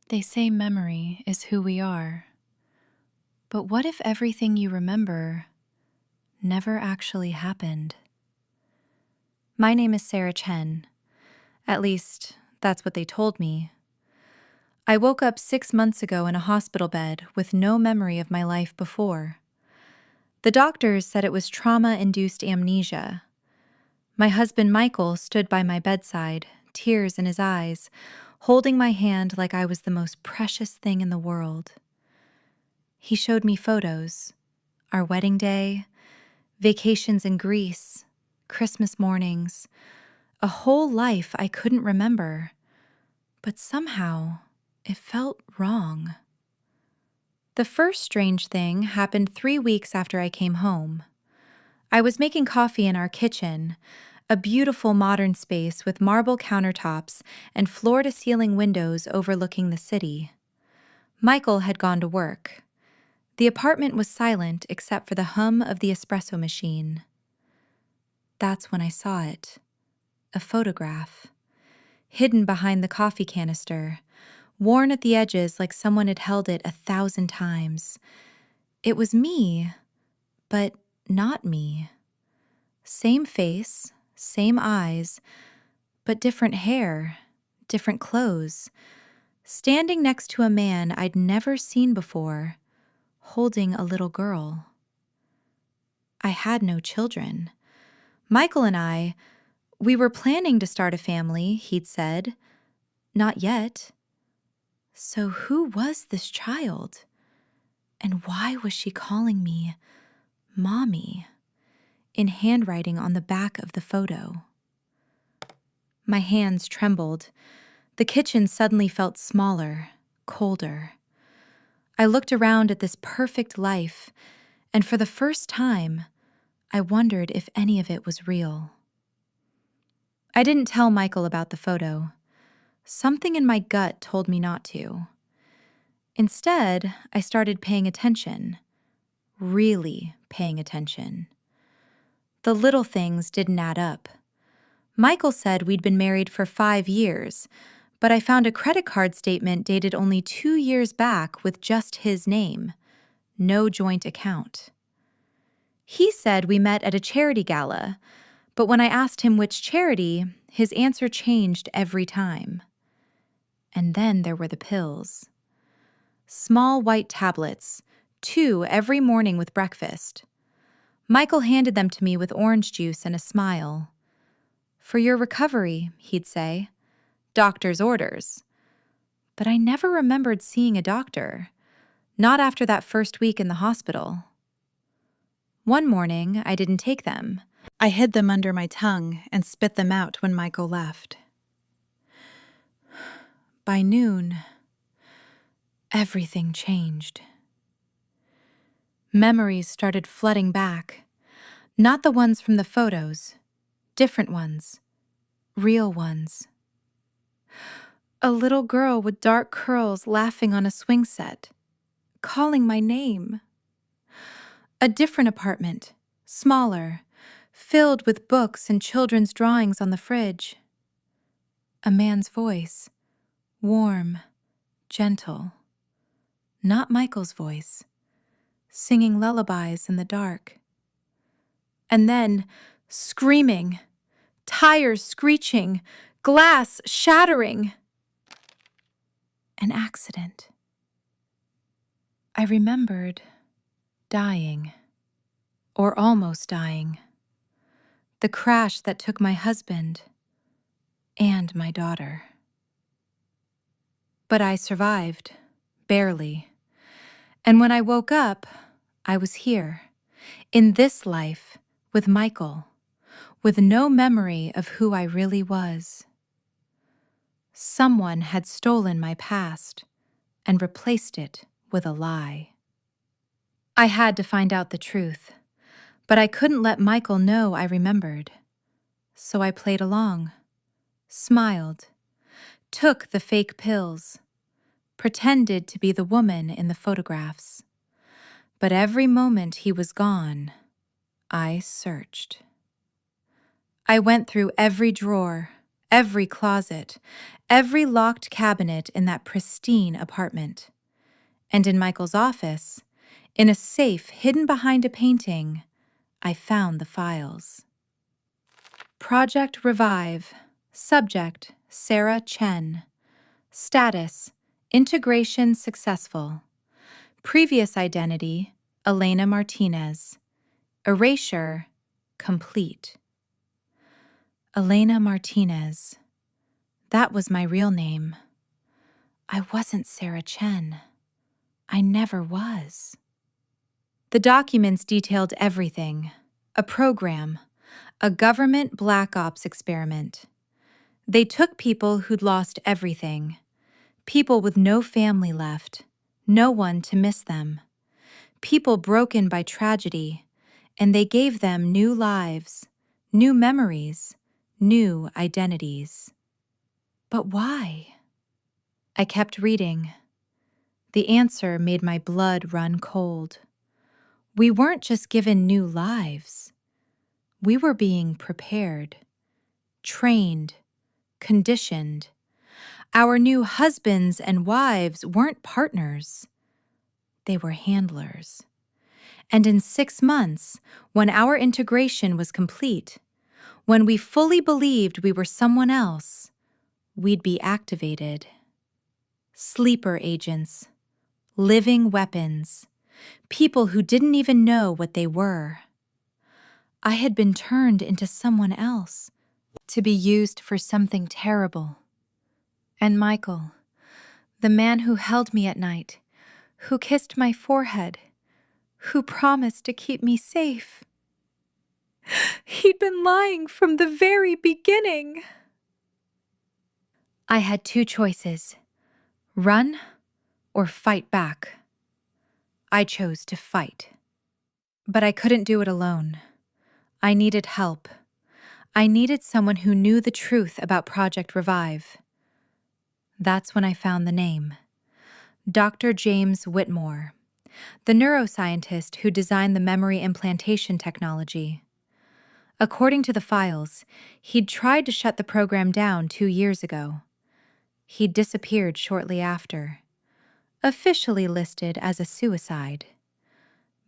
They say memory is who we are. But what if everything you remember never actually happened? My name is Sarah Chen. At least, that's what they told me. I woke up 6 months ago in a hospital bed with no memory of my life before. The doctors said it was trauma-induced amnesia. My husband Michael stood by my bedside, tears in his eyes, holding my hand like I was the most precious thing in the world. He showed me photos, our wedding day, vacations in Greece, Christmas mornings, a whole life I couldn't remember, but somehow it felt wrong. The first strange thing happened 3 weeks after I came home. I was making coffee in our kitchen, a beautiful modern space with marble countertops and floor-to-ceiling windows overlooking the city. Michael had gone to work. The apartment was silent except for the hum of the espresso machine. That's when I saw it. A photograph. Hidden behind the coffee canister, worn at the edges like someone had held it 1,000 times. It was me, but not me. Same face, same eyes, but different hair, different clothes. Standing next to a man I'd never seen before, holding a little girl. I had no children. Michael and we were planning to start a family, he'd said. Not yet. So who was this child? And why was she calling me Mommy in handwriting on the back of the photo? My hands trembled. The kitchen suddenly felt smaller, colder. I looked around at this perfect life, and for the first time, I wondered if any of it was real. I didn't tell Michael about the photo. Something in my gut told me not to. Instead, I started paying attention, really paying attention. The little things didn't add up. Michael said we'd been married for 5 years, but I found a credit card statement dated only 2 years back with just his name. No joint account. He said we met at a charity gala, but when I asked him which charity, his answer changed every time. And then there were the pills. Small white tablets, 2 every morning with breakfast. Michael handed them to me with orange juice and a smile. For your recovery, he'd say. Doctor's orders. But I never remembered seeing a doctor. Not after that first week in the hospital. One morning, I didn't take them. I hid them under my tongue and spit them out when Michael left. By noon, everything changed. Memories started flooding back. Not the ones from the photos, different ones, real ones. A little girl with dark curls laughing on a swing set, calling my name. A different apartment, smaller, filled with books and children's drawings on the fridge. A man's voice, warm, gentle. Not Michael's voice, singing lullabies in the dark. And then, screaming, tires screeching, glass shattering. An accident. I remembered dying, or almost dying. The crash that took my husband and my daughter. But I survived, barely. And when I woke up, I was here, in this life, with Michael, with no memory of who I really was. Someone had stolen my past and replaced it with a lie. I had to find out the truth, but I couldn't let Michael know I remembered. So I played along, smiled, took the fake pills, pretended to be the woman in the photographs. But every moment he was gone, I searched. I went through every drawer, every closet, every locked cabinet in that pristine apartment. And in Michael's office, in a safe hidden behind a painting, I found the files. Project Revive. Subject, Sarah Chen. Status, integration successful. Previous identity, Elena Martinez. Erasure, complete. Elena Martinez. That was my real name. I wasn't Sarah Chen. I never was. The documents detailed everything. A program. A government black ops experiment. They took people who'd lost everything. People with no family left. No one to miss them. People broken by tragedy. And they gave them new lives, new memories, new identities. But why? I kept reading. The answer made my blood run cold. We weren't just given new lives. We were being prepared, trained, conditioned. Our new husbands and wives weren't partners. They were handlers. And in 6 months, when our integration was complete, when we fully believed we were someone else, we'd be activated. Sleeper agents, living weapons, people who didn't even know what they were. I had been turned into someone else, to be used for something terrible. And Michael, the man who held me at night, who kissed my forehead, who promised to keep me safe. He'd been lying from the very beginning. I had 2 choices, run or fight back. I chose to fight. But I couldn't do it alone. I needed help. I needed someone who knew the truth about Project Revive. That's when I found the name. Dr. James Whitmore, the neuroscientist who designed the memory implantation technology. According to the files, he'd tried to shut the program down 2 years ago. He'd disappeared shortly after, officially listed as a suicide.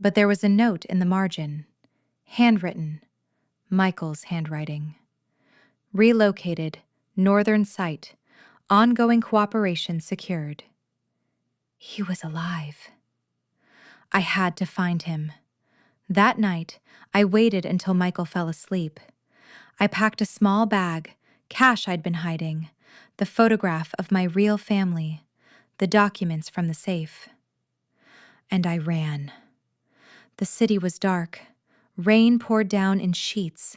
But there was a note in the margin, handwritten, Michael's handwriting. Relocated, northern site, ongoing cooperation secured. He was alive. I had to find him. That night, I waited until Michael fell asleep. I packed a small bag, cash I'd been hiding, the photograph of my real family, the documents from the safe. And I ran. The city was dark. Rain poured down in sheets.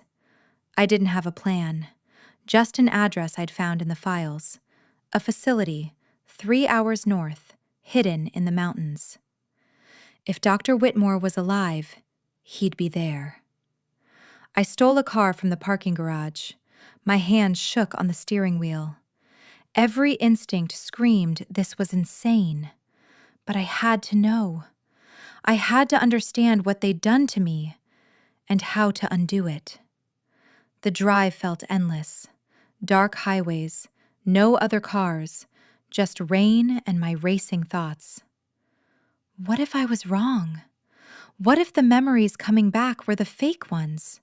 I didn't have a plan, just an address I'd found in the files, a facility 3 hours north, hidden in the mountains. If Dr. Whitmore was alive, he'd be there. I stole a car from the parking garage. My hands shook on the steering wheel. Every instinct screamed this was insane. But I had to know. I had to understand what they'd done to me and how to undo it. The drive felt endless. Dark highways, no other cars, just rain and my racing thoughts. What if I was wrong? What if the memories coming back were the fake ones?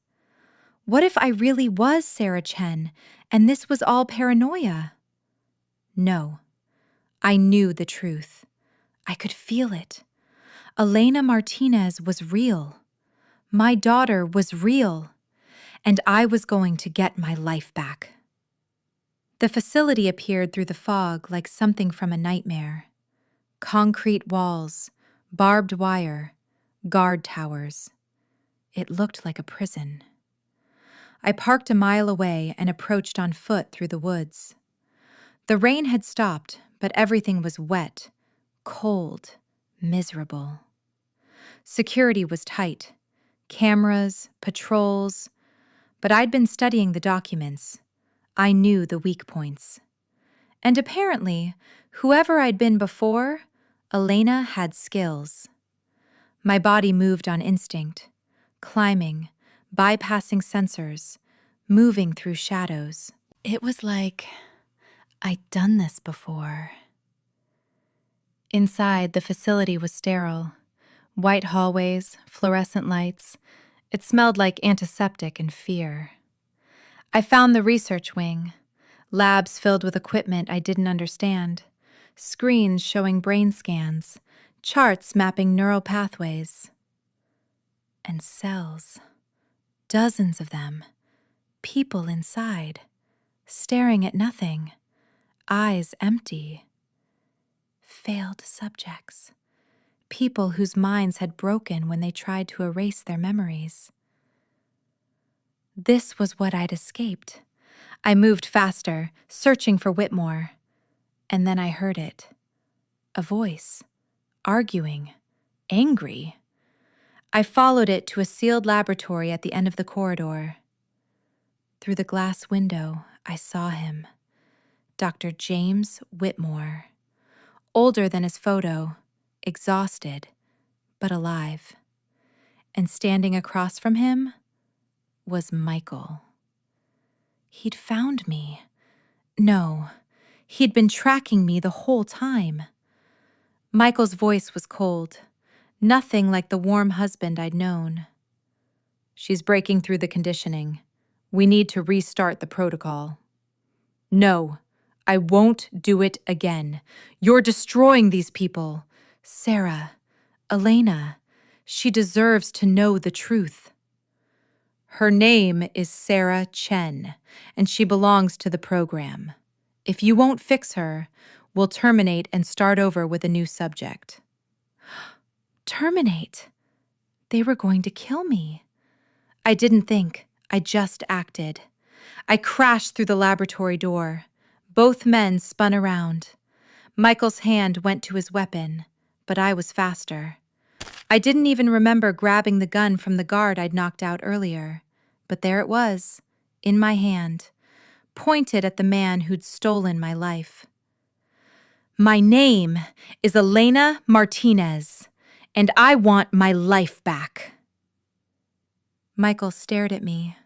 What if I really was Sarah Chen and this was all paranoia? No, I knew the truth. I could feel it. Elena Martinez was real. My daughter was real. And I was going to get my life back. The facility appeared through the fog like something from a nightmare. Concrete walls, barbed wire, guard towers. It looked like a prison. I parked a mile away and approached on foot through the woods. The rain had stopped, but everything was wet, cold, miserable. Security was tight. Cameras, patrols. But I'd been studying the documents. I knew the weak points. And apparently, whoever I'd been before, Elena had skills. My body moved on instinct, climbing, bypassing sensors, moving through shadows. It was like I'd done this before. Inside, the facility was sterile. White hallways, fluorescent lights. It smelled like antiseptic and fear. I found the research wing. Labs filled with equipment I didn't understand. Screens showing brain scans. Charts mapping neural pathways. And cells. Dozens of them. People inside. Staring at nothing. Eyes empty. Failed subjects. People whose minds had broken when they tried to erase their memories. This was what I'd escaped. I moved faster, searching for Whitmore. And then I heard it. A voice. Arguing. Angry. I followed it to a sealed laboratory at the end of the corridor. Through the glass window, I saw him. Dr. James Whitmore. Older than his photo, exhausted, but alive. And standing across from him was Michael. He'd found me. No, he'd been tracking me the whole time. Michael's voice was cold, nothing like the warm husband I'd known. She's breaking through the conditioning. We need to restart the protocol. No, I won't do it again. You're destroying these people. Sarah, Elena, she deserves to know the truth. Her name is Sarah Chen, and she belongs to the program. If you won't fix her, we'll terminate and start over with a new subject. Terminate? They were going to kill me. I didn't think, I just acted. I crashed through the laboratory door. Both men spun around. Michael's hand went to his weapon, but I was faster. I didn't even remember grabbing the gun from the guard I'd knocked out earlier, but there it was, in my hand, pointed at the man who'd stolen my life. My name is Elena Martinez, and I want my life back. Michael stared at me.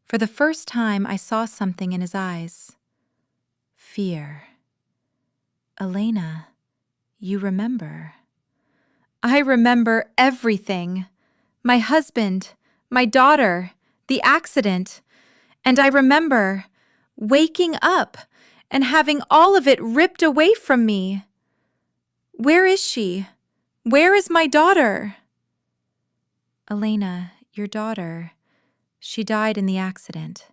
For the first time, I saw something in his eyes. Fear. Elena, you remember. I remember everything. My husband, my daughter, the accident. And I remember waking up and having all of it ripped away from me. Where is she? Where is my daughter? Elena, your daughter, she died in the accident.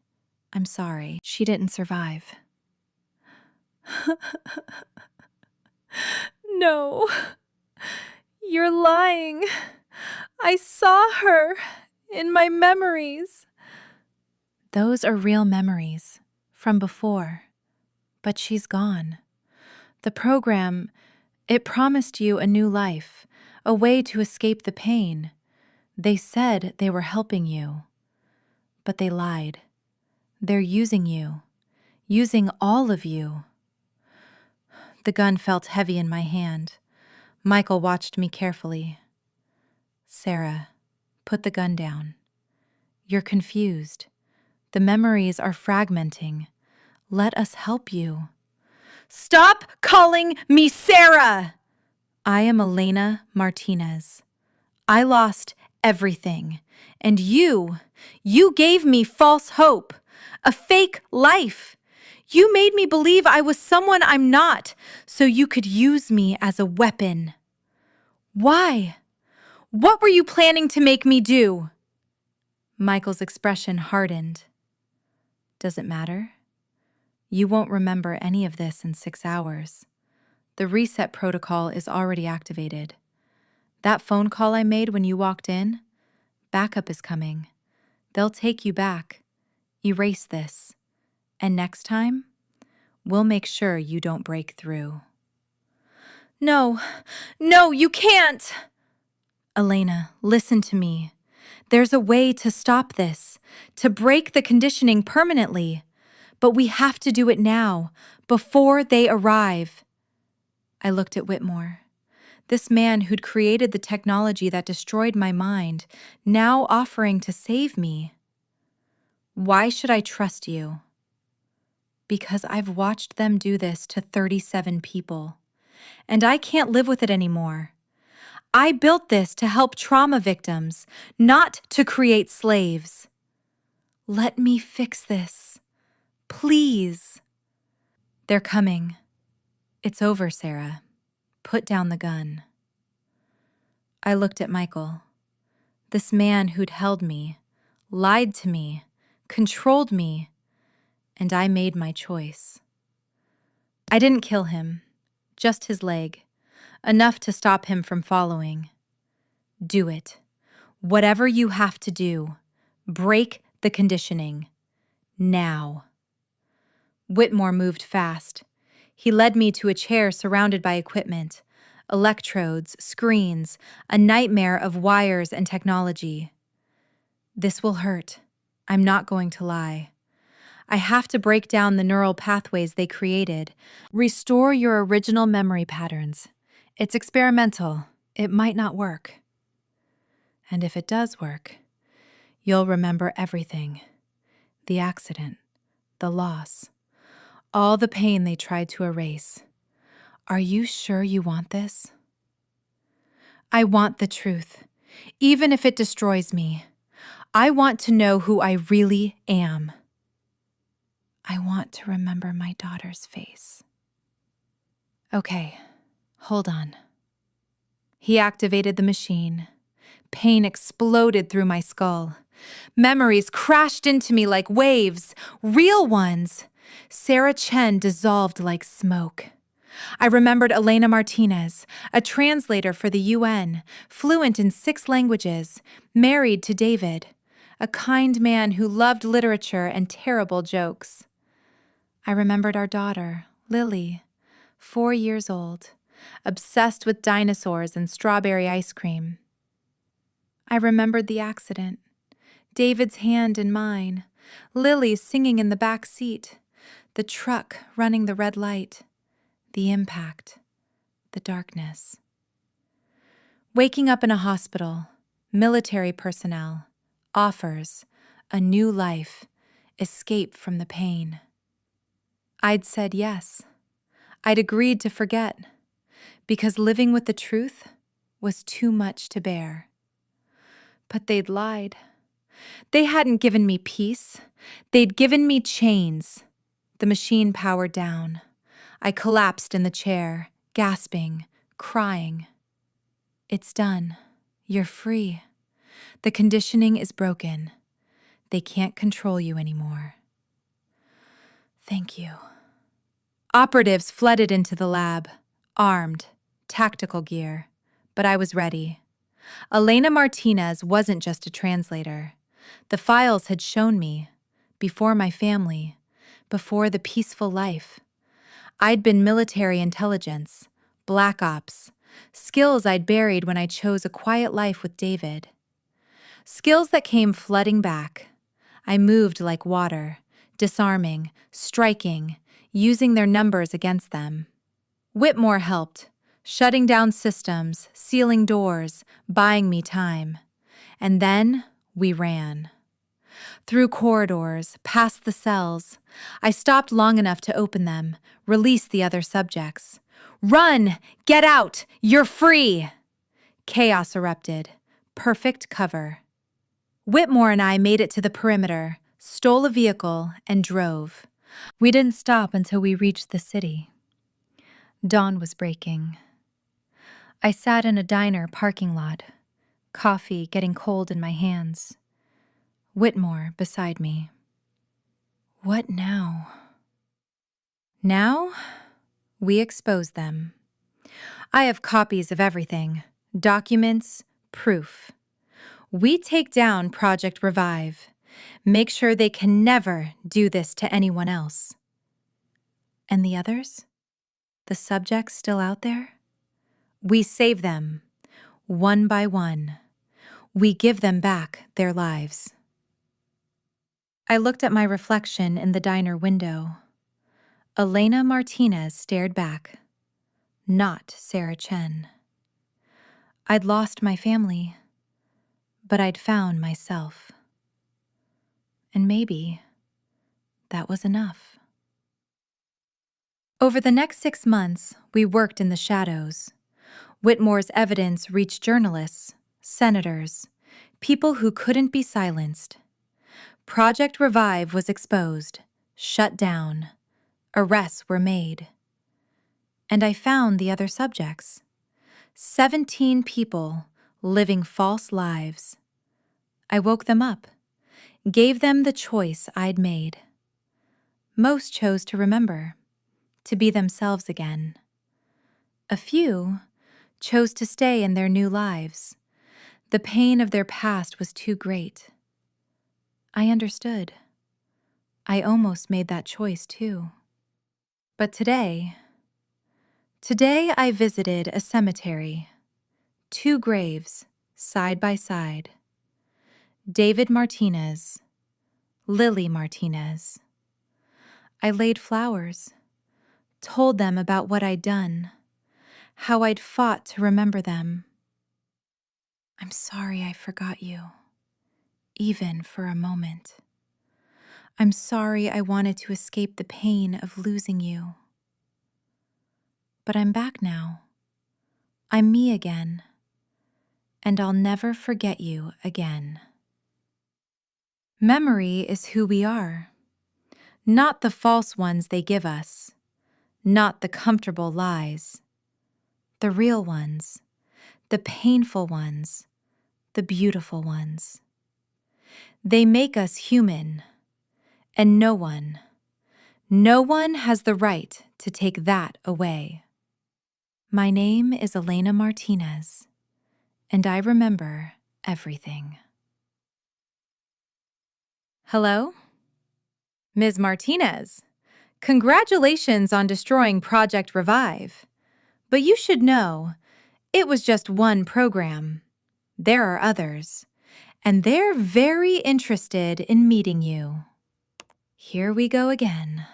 I'm sorry, she didn't survive. No, you're lying. I saw her in my memories. Those are real memories from before, but she's gone. The program, it promised you a new life, a way to escape the pain. They said they were helping you, but they lied. They're using you, using all of you. The gun felt heavy in my hand. Michael watched me carefully. Sarah, put the gun down. You're confused. The memories are fragmenting. Let us help you. Stop calling me Sarah! I am Elena Martinez. I lost everything. And you gave me false hope, a fake life. You made me believe I was someone I'm not, so you could use me as a weapon. Why? What were you planning to make me do? Michael's expression hardened. Does it matter? You won't remember any of this in 6 hours. The reset protocol is already activated. That phone call I made when you walked in, backup is coming. They'll take you back. Erase this. And next time, we'll make sure you don't break through. No, you can't! Elena, listen to me. There's a way to stop this, to break the conditioning permanently. But we have to do it now, before they arrive. I looked at Whitmore. This man who'd created the technology that destroyed my mind, now offering to save me. Why should I trust you? because I've watched them do this to 37 people, and I can't live with it anymore. I built this to help trauma victims, not to create slaves. Let me fix this. Please. They're coming. It's over, Sarah. Put down the gun. I looked at Michael. This man who'd held me, lied to me, controlled me, and I made my choice. I didn't kill him, just his leg, enough to stop him from following. Do it. Whatever you have to do, break the conditioning. Now. Whitmore moved fast. He led me to a chair surrounded by equipment, electrodes, screens, a nightmare of wires and technology. This will hurt. I'm not going to lie. I have to break down the neural pathways they created. Restore your original memory patterns. It's experimental. It might not work. And if it does work, you'll remember everything. The accident, the loss, all the pain they tried to erase. Are you sure you want this? I want the truth, even if it destroys me. I want to know who I really am. I want to remember my daughter's face. Okay, hold on. He activated the machine. Pain exploded through my skull. Memories crashed into me like waves, real ones. Sarah Chen dissolved like smoke. I remembered Elena Martinez, a translator for the UN, fluent in 6 languages, married to David, a kind man who loved literature and terrible jokes. I remembered our daughter, Lily, 4 years old, obsessed with dinosaurs and strawberry ice cream. I remembered the accident, David's hand in mine, Lily singing in the back seat, the truck running the red light, the impact, the darkness. Waking up in a hospital, military personnel, offers, a new life, escape from the pain. I'd said yes. I'd agreed to forget, because living with the truth was too much to bear. But they'd lied. They hadn't given me peace. They'd given me chains. The machine powered down. I collapsed in the chair, gasping, crying. It's done. You're free. The conditioning is broken. They can't control you anymore. Thank you. Operatives flooded into the lab, armed, tactical gear, but I was ready. Elena Martinez wasn't just a translator. The files had shown me, before my family, before the peaceful life. I'd been military intelligence, black ops, skills I'd buried when I chose a quiet life with David. Skills that came flooding back. I moved like water, disarming, striking, using their numbers against them. Whitmore helped, shutting down systems, sealing doors, buying me time. And then we ran. Through corridors, past the cells. I stopped long enough to open them, release the other subjects. Run! Get out! You're free! Chaos erupted. Perfect cover. Whitmore and I made it to the perimeter, stole a vehicle, and drove. We didn't stop until we reached the city. Dawn was breaking. I sat in a diner parking lot, coffee getting cold in my hands. Whitmore beside me. What now? Now, we expose them. I have copies of everything, documents, proof. We take down Project Revive. Make sure they can never do this to anyone else. And the others? The subjects still out there? We save them, one by one. We give them back their lives. I looked at my reflection in the diner window. Elena Martinez stared back, not Sarah Chen. I'd lost my family, but I'd found myself. And maybe that was enough. Over the next 6 months, we worked in the shadows. Whitmore's evidence reached journalists, senators, people who couldn't be silenced. Project Revive was exposed, shut down. Arrests were made. And I found the other subjects. 17 people living false lives. I woke them up, gave them the choice I'd made. Most chose to remember, to be themselves again. A few chose to stay in their new lives. The pain of their past was too great. I understood. I almost made that choice too. But today I visited a cemetery. 2 graves, side by side. David Martinez, Lily Martinez. I laid flowers, told them about what I'd done, how I'd fought to remember them. I'm sorry I forgot you, even for a moment. I'm sorry I wanted to escape the pain of losing you. But I'm back now. I'm me again, and I'll never forget you again. Memory is who we are, not the false ones they give us, not the comfortable lies, the real ones, the painful ones, the beautiful ones. They make us human, and no one has the right to take that away. My name is Elena Martinez, and I remember everything. Hello? Ms. Martinez, congratulations on destroying Project Revive. But you should know, it was just one program. There are others, and they're very interested in meeting you. Here we go again.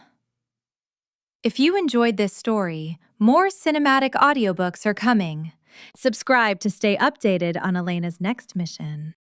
If you enjoyed this story, more cinematic audiobooks are coming. Subscribe to stay updated on Elena's next mission.